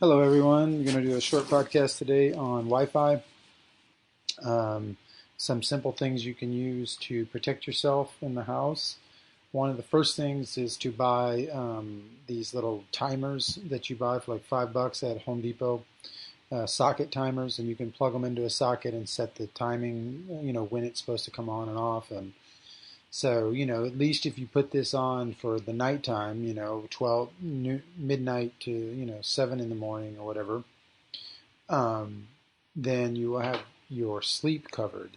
Hello, everyone. We're going to do a short podcast today on Wi-Fi. Um, some simple things you can use to protect yourself in the house. One of the first things is to buy these little timers that you buy for like $5 at Home Depot, socket timers, and you can plug them into a socket and set the timing, when it's supposed to come on and off. And so, at least if you put this on for the nighttime, 12 midnight to, 7 in the morning or whatever, um, then you will have your sleep covered.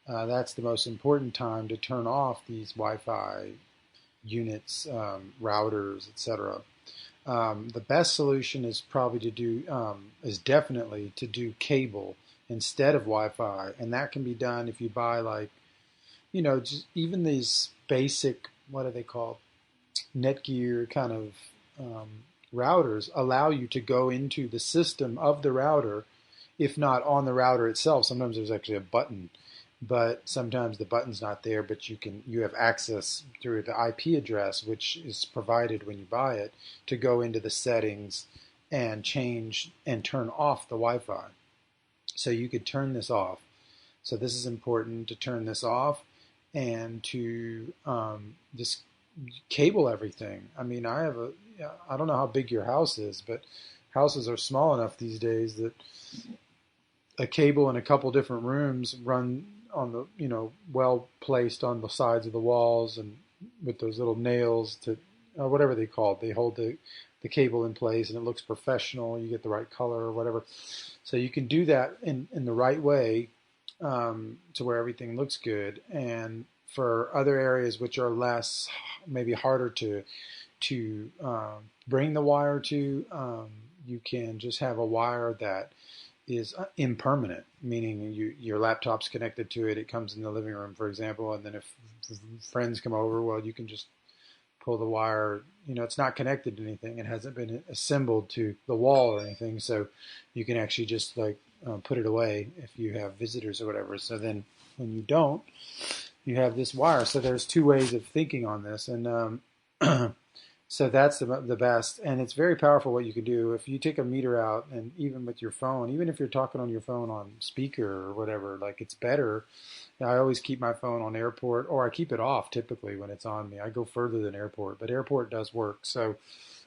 That's the most important time to turn off these Wi-Fi units, routers, etc. The best solution is probably is definitely to do cable instead of Wi-Fi, and that can be done if you buy just even these basic, what are they called? Netgear kind of routers allow you to go into the system of the router, if not on the router itself. Sometimes there's actually a button, but sometimes the button's not there, but you have access through the IP address, which is provided when you buy it, to go into the settings and change and turn off the Wi-Fi. So you could turn this off. So this is important to turn this off and to just cable everything. I mean, I don't know how big your house is, but houses are small enough these days that a cable in a couple different rooms run on the, well placed on the sides of the walls and with those little nails to, whatever they call it. They hold the cable in place and it looks professional. You get the right color or whatever. So you can do that in the right way, to where everything looks good. And for other areas which are less, maybe harder to bring the wire to, you can just have a wire that is impermanent, meaning your laptop's connected to it. It comes in the living room, for example, and then if friends come over, well, you can just pull the wire. It's not connected to anything. It hasn't been assembled to the wall or anything, so you can actually just put it away if you have visitors or whatever. So then when you don't, you have this wire. So there's two ways of thinking on this, and so that's the best. And it's very powerful what you can do. If you take a meter out, and even with your phone, even if you're talking on your phone on speaker or whatever, it's better. I always keep my phone on airport, or I keep it off typically when it's on me. I go further than airport, but airport does work. So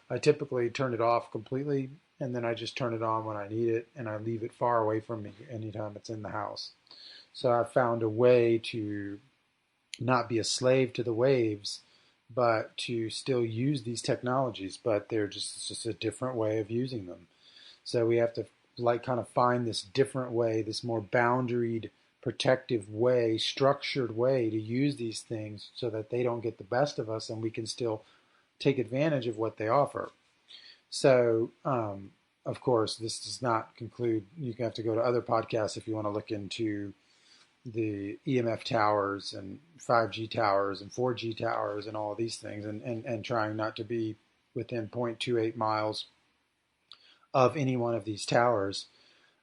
I typically turn it off completely, and then I just turn it on when I need it, and I leave it far away from me anytime it's in the house. So I've found a way to not be a slave to the waves, but to still use these technologies, but it's just a different way of using them. So we have to kind of find this different way, this more boundaried, protective way, structured way to use these things so that they don't get the best of us and we can still take advantage of what they offer. So, of course, this does not conclude. You have to go to other podcasts if you want to look into the EMF towers and 5G towers and 4G towers and all these things, and trying not to be within 0.28 miles of any one of these towers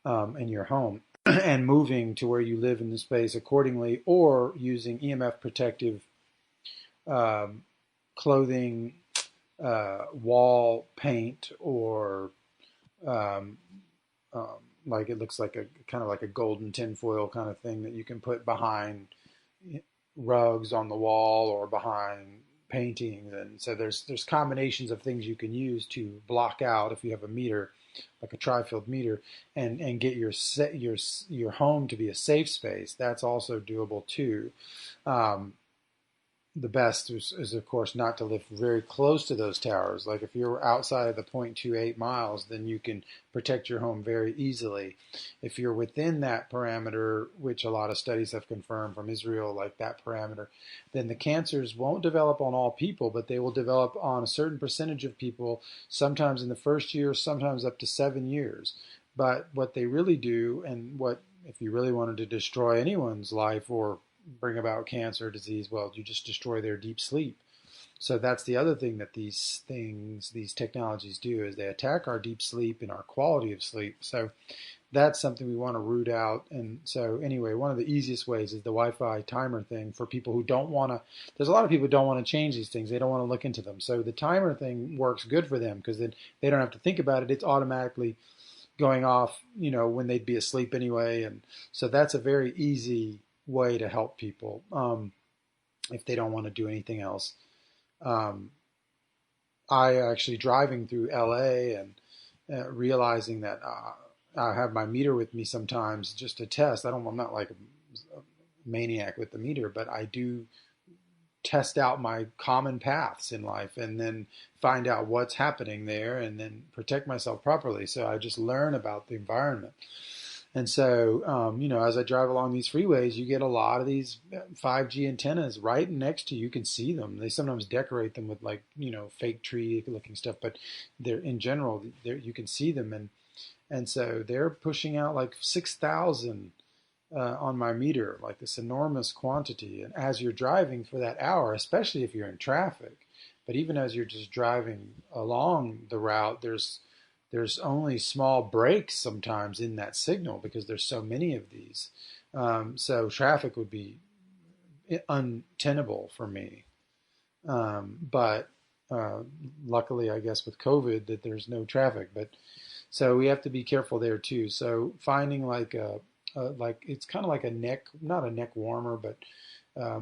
in your home, and moving to where you live in the space accordingly, or using EMF protective clothing, wall paint, or it looks like a kind of like a golden tinfoil kind of thing that you can put behind rugs on the wall or behind paintings. And so there's combinations of things you can use to block out, if you have a meter, like a tri-field meter, and get your home to be a safe space. That's also doable too. The best is, of course, not to live very close to those towers. Like if you're outside of the 0.28 miles, then you can protect your home very easily. If you're within that parameter, which a lot of studies have confirmed from Israel, like that parameter, then the cancers won't develop on all people, but they will develop on a certain percentage of people, sometimes in the first year, sometimes up to 7 years. But what they really do, and what, if you really wanted to destroy anyone's life or bring about cancer disease, well, you just destroy their deep sleep. So that's the other thing that these technologies do, is they attack our deep sleep and our quality of sleep. So that's something we want to root out. And so anyway, one of the easiest ways is the Wi-Fi timer thing for people who don't want to. There's a lot of people who don't want to change these things. They don't want to look into them. So the timer thing works good for them because then they don't have to think about it. It's automatically going off, when they'd be asleep anyway. And so that's a very easy way to help people if they don't want to do anything else. I actually driving through LA and realizing that I have my meter with me sometimes just to test. I'm not like a maniac with the meter, but I do test out my common paths in life and then find out what's happening there and then protect myself properly. So I just learn about the environment. And so, as I drive along these freeways, you get a lot of these 5G antennas right next to you. You can see them. They sometimes decorate them with fake tree looking stuff, but they're in general, you can see them. And so they're pushing out like 6,000 on my meter, like this enormous quantity. And as you're driving for that hour, especially if you're in traffic, but even as you're just driving along the route, there's only small breaks sometimes in that signal because there's so many of these. So traffic would be untenable for me. But luckily, I guess with COVID that there's no traffic. But so we have to be careful there too. So finding like it's kind of like a neck, not a neck warmer, but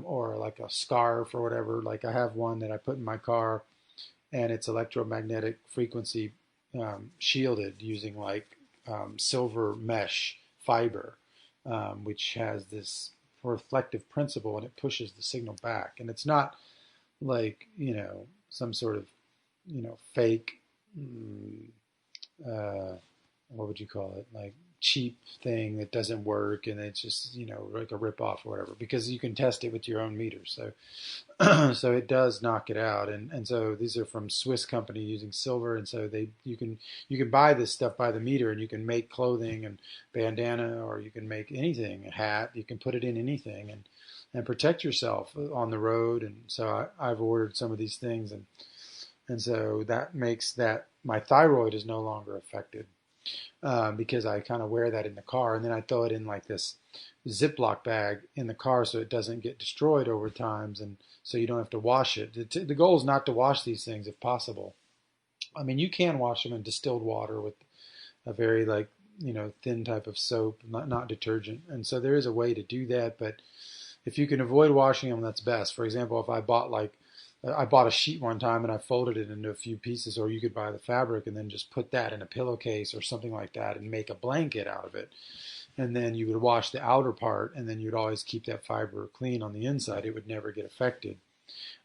or like a scarf or whatever. Like I have one that I put in my car, and it's electromagnetic frequency shielded using silver mesh fiber, which has this reflective principle, and it pushes the signal back. And it's not like some sort of fake what would you call it, like cheap thing that doesn't work and it's just like a rip off or whatever, because you can test it with your own meter. So so it does knock it out. And so these are from Swiss company using silver, and so you can buy this stuff by the meter, and you can make clothing and bandana, or you can make anything, a hat, you can put it in anything and protect yourself on the road. And so I've ordered some of these things, and so that makes that my thyroid is no longer affected. Because I kind of wear that in the car, and then I throw it in like this Ziploc bag in the car so it doesn't get destroyed over times, and so you don't have to wash it. The goal is not to wash these things if possible. I mean, you can wash them in distilled water with a very thin type of soap, not detergent, and so there is a way to do that. But if you can avoid washing them, that's best. For example, if I bought a sheet one time and I folded it into a few pieces, or you could buy the fabric and then just put that in a pillowcase or something like that and make a blanket out of it. And then you would wash the outer part, and then you'd always keep that fiber clean on the inside. It would never get affected.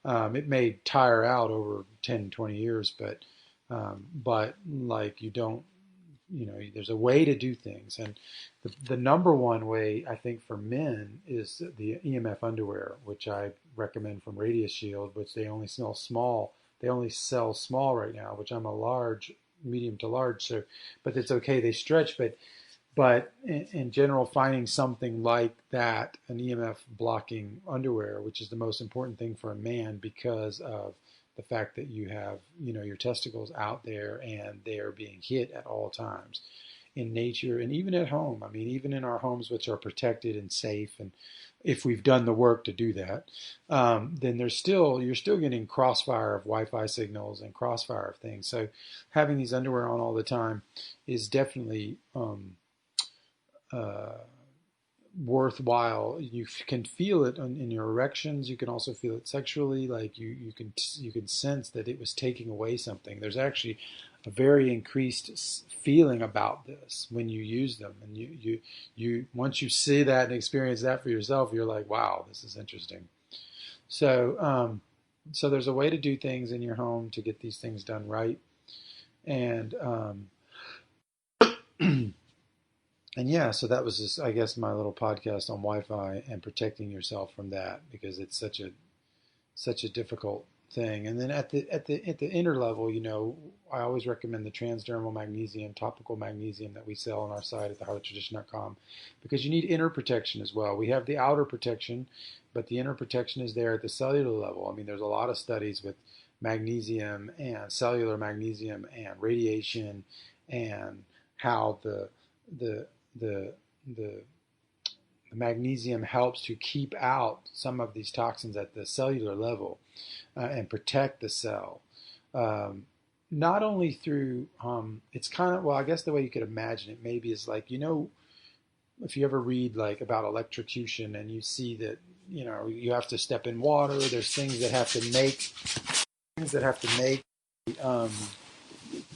It may tire out over 10, 20 years, but you don't, there's a way to do things. And the number one way, I think, for men is the EMF underwear, which I recommend from Radius Shield, which they only sell small. They only sell small right now, which I'm a large, medium to large. So, but it's okay. They stretch, but in general, finding something like that, an EMF blocking underwear, which is the most important thing for a man because of the fact that you have, your testicles out there and they are being hit at all times in nature and even at home. I mean, even in our homes, which are protected and safe, and if we've done the work to do that, then you're still getting crossfire of Wi-Fi signals and crossfire of things. So having these underwear on all the time is definitely worthwhile. You can feel it in your erections. You can also feel it sexually. Like you can sense that it was taking away something. There's actually a very increased feeling about this when you use them, and you once you see that and experience that for yourself, you're like, wow, this is interesting. So so there's a way to do things in your home to get these things done right, and and yeah, so that was just, I guess, my little podcast on Wi-Fi and protecting yourself from that, because it's such a difficult thing. And then at the inner level, you know, I always recommend the Transdermal Magnesium, Topical Magnesium that we sell on our site at theheartoftradition.com, because you need inner protection as well. We have the outer protection, but the inner protection is there at the cellular level. I mean, there's a lot of studies with magnesium and cellular magnesium and radiation, and how the magnesium helps to keep out some of these toxins at the cellular level and protect the cell. Not only through, it's kind of, well, I guess the way you could imagine it maybe is like, you know, if you ever read like about electrocution and you see that, you know, you have to step in water, there's things that have to make,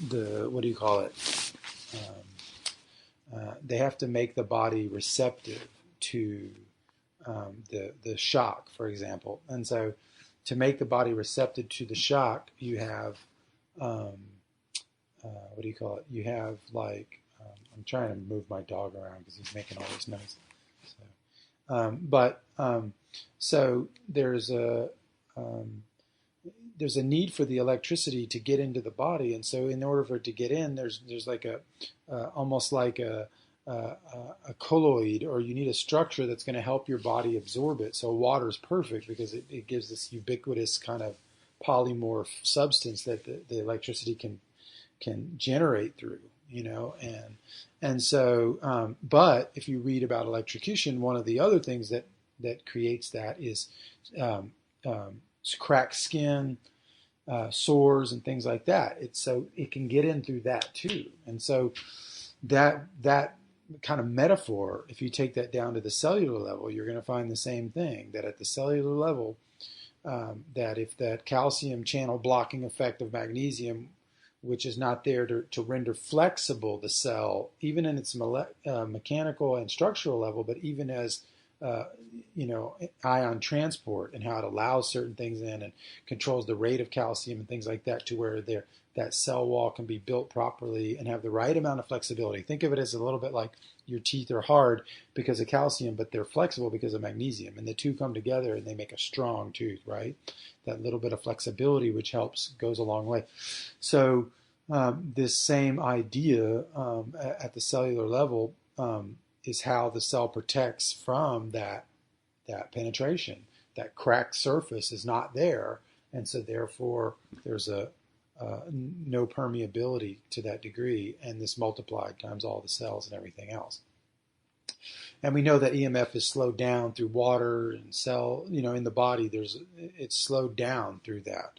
the, what do you call it? They have to make the body receptive to the shock, for example. And so to make the body receptive to the shock, you have, what do you call it? You have like, I'm trying to move my dog around because he's making all this noise. So, so there's a need for the electricity to get into the body, and so in order for it to get in, there's like a almost like a colloid, or you need a structure that's going to help your body absorb it. So water is perfect because it gives this ubiquitous kind of polymorph substance that the electricity can generate through, you know, and so but if you read about electrocution, one of the other things that creates that is cracked skin, sores, and things like that. So it can get in through that too, and so that kind of metaphor, if you take that down to the cellular level, you're going to find the same thing, that at the cellular level, that if that calcium channel blocking effect of magnesium, which is not there to render flexible the cell, even in its mechanical and structural level, but even as you know, ion transport and how it allows certain things in and controls the rate of calcium and things like that, to where that cell wall can be built properly and have the right amount of flexibility. Think of it as a little bit like your teeth are hard because of calcium, but they're flexible because of magnesium, and the two come together and they make a strong tooth, right? That little bit of flexibility, which goes a long way. So this same idea at the cellular level is how the cell protects from that penetration. That cracked surface is not there, and so therefore there's no permeability to that degree, and this multiplied times all the cells and everything else. And we know that EMF is slowed down through water and cell, you know, in the body. It's slowed down through that,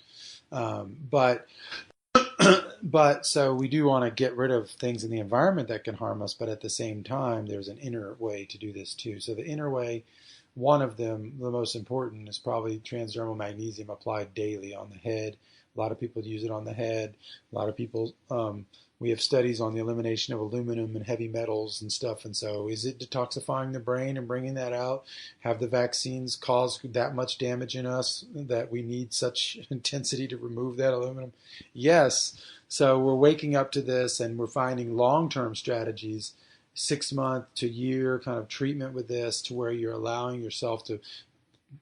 but so we do want to get rid of things in the environment that can harm us, but at the same time, there's an inner way to do this too. So the inner way, one of them, the most important, is probably transdermal magnesium applied daily on the head. A lot of people use it on the head. A lot of people, we have studies on the elimination of aluminum and heavy metals and stuff. And so is it detoxifying the brain and bringing that out? Have the vaccines caused that much damage in us that we need such intensity to remove that aluminum? Yes. So we're waking up to this, and we're finding long-term strategies, 6 month to year kind of treatment with this, to where you're allowing yourself to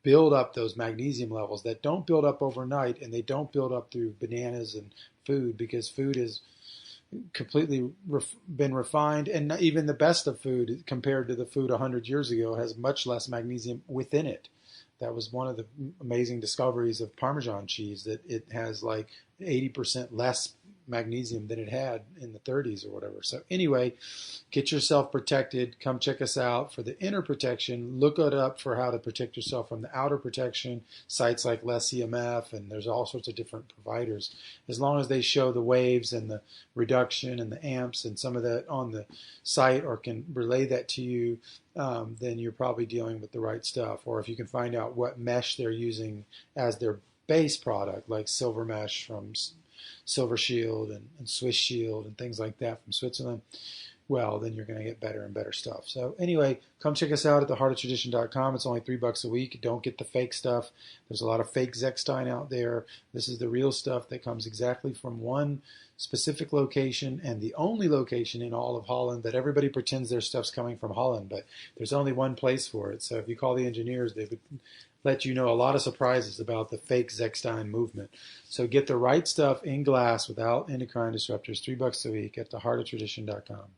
build up those magnesium levels that don't build up overnight, and they don't build up through bananas and food, because food has completely been refined, and even the best of food compared to the food 100 years ago has much less magnesium within it. That was one of the amazing discoveries of Parmesan cheese, that it has like 80% less magnesium than it had in the 30s or whatever. So anyway, get yourself protected. Come check us out for the inner protection. Look it up for how to protect yourself from the outer protection. Sites like Less EMF, and there's all sorts of different providers. As long as they show the waves and the reduction and the amps and some of that on the site, or can relay that to you, then you're probably dealing with the right stuff. Or if you can find out what mesh they're using as their base product, like Silver Mesh from Silver Shield and Swiss Shield and things like that from Switzerland, well, then you're going to get better and better stuff. So anyway, come check us out at theheartoftradition.com. It's only $3 a week. Don't get the fake stuff. There's a lot of fake Zechstein out there. This is the real stuff that comes exactly from one specific location, and the only location in all of Holland. That everybody pretends their stuff's coming from Holland, but there's only one place for it. So if you call the engineers, they would let you know a lot of surprises about the fake Zechstein movement. So get the right stuff in glass without endocrine disruptors, $3 a week at theheartoftradition.com.